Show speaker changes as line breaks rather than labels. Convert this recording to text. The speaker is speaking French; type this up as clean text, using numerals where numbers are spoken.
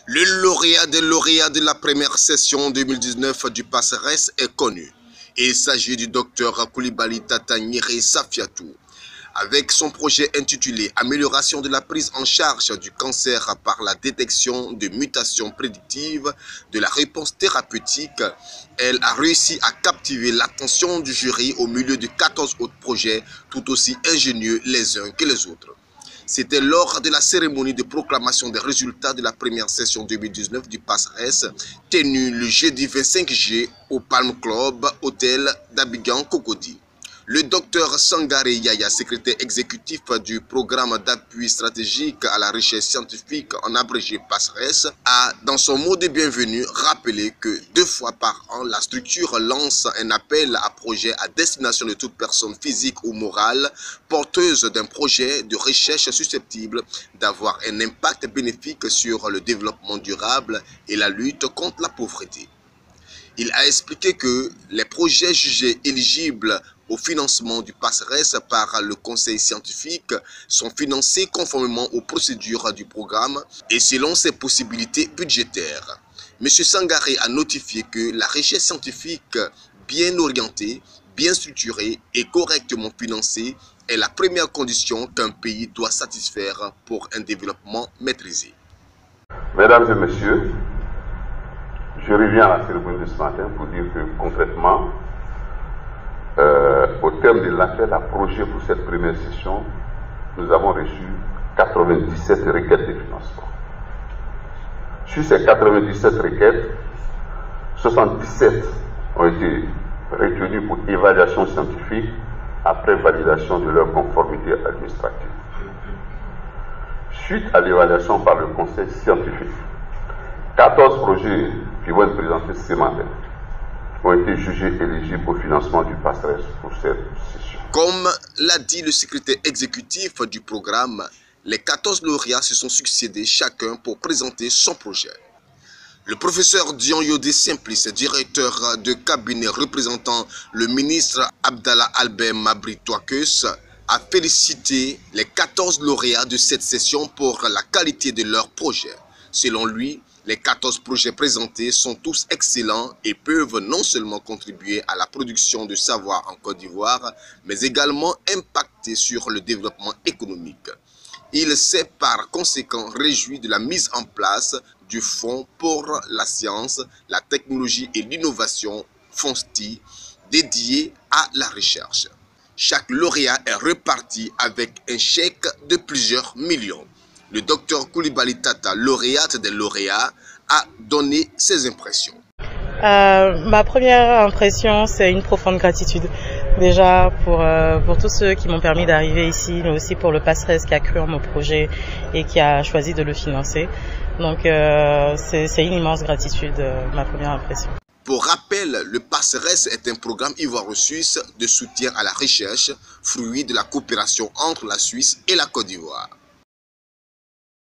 Le lauréat des lauréats de la première session 2019 du PASRES est connu. Il s'agit du docteur Coulibaly Tata Nyeré Safiatou. Avec son projet intitulé « Amélioration de la prise en charge du cancer par la détection de mutations prédictives de la réponse thérapeutique », elle a réussi à captiver l'attention du jury au milieu de 14 autres projets tout aussi ingénieux les uns que les autres. C'était lors de la cérémonie de proclamation des résultats de la première session 2019 du PASRES, tenue le jeudi 25 juillet au Palm Club, hôtel d'Abidjan Cocody. Le docteur Sangaré Yaya, secrétaire exécutif du programme d'appui stratégique à la recherche scientifique en abrégé PASRES, a, dans son mot de bienvenue, rappelé que 2 fois par an, la structure lance un appel à projet à destination de toute personne physique ou morale porteuse d'un projet de recherche susceptible d'avoir un impact bénéfique sur le développement durable et la lutte contre la pauvreté. Il a expliqué que les projets jugés éligibles au financement du PASRES par le conseil scientifique sont financés conformément aux procédures du programme et selon ses possibilités budgétaires. M. Sangaré a notifié que la recherche scientifique bien orientée, bien structurée et correctement financée est la première condition qu'un pays doit satisfaire pour un développement maîtrisé.
Mesdames et messieurs, je reviens à la cérémonie de ce matin pour dire que concrètement, au terme de l'appel à projet pour cette première session, nous avons reçu 97 requêtes de financement. Sur ces 97 requêtes, 77 ont été retenues pour évaluation scientifique après validation de leur conformité administrative. Suite à l'évaluation par le conseil scientifique, 14 projets qui vont être présentés ce matin ont été jugés éligibles au financement du PASRES pour cette session.
Comme l'a dit le secrétaire exécutif du programme, les 14 lauréats se sont succédés chacun pour présenter son projet. Le professeur Dion Yodé Simplice, directeur de cabinet représentant le ministre Abdallah Albert Mabri Touakeus, a félicité les 14 lauréats de cette session pour la qualité de leur projet. Selon lui, les 14 projets présentés sont tous excellents et peuvent non seulement contribuer à la production de savoir en Côte d'Ivoire, mais également impacter sur le développement économique. Il s'est par conséquent réjoui de la mise en place du Fonds pour la science, la technologie et l'innovation, FONSTI, dédié à la recherche. Chaque lauréat est reparti avec un chèque de plusieurs millions. Le docteur Coulibaly Tata, lauréate des lauréats, a donné ses impressions.
Ma première impression, c'est une profonde gratitude. Déjà pour tous ceux qui m'ont permis d'arriver ici, mais aussi pour le PASRES qui a cru en mon projet et qui a choisi de le financer. Donc c'est une immense gratitude, ma première impression.
Pour rappel, le PASRES est un programme ivoiro-suisse de soutien à la recherche, fruit de la coopération entre la Suisse et la Côte d'Ivoire.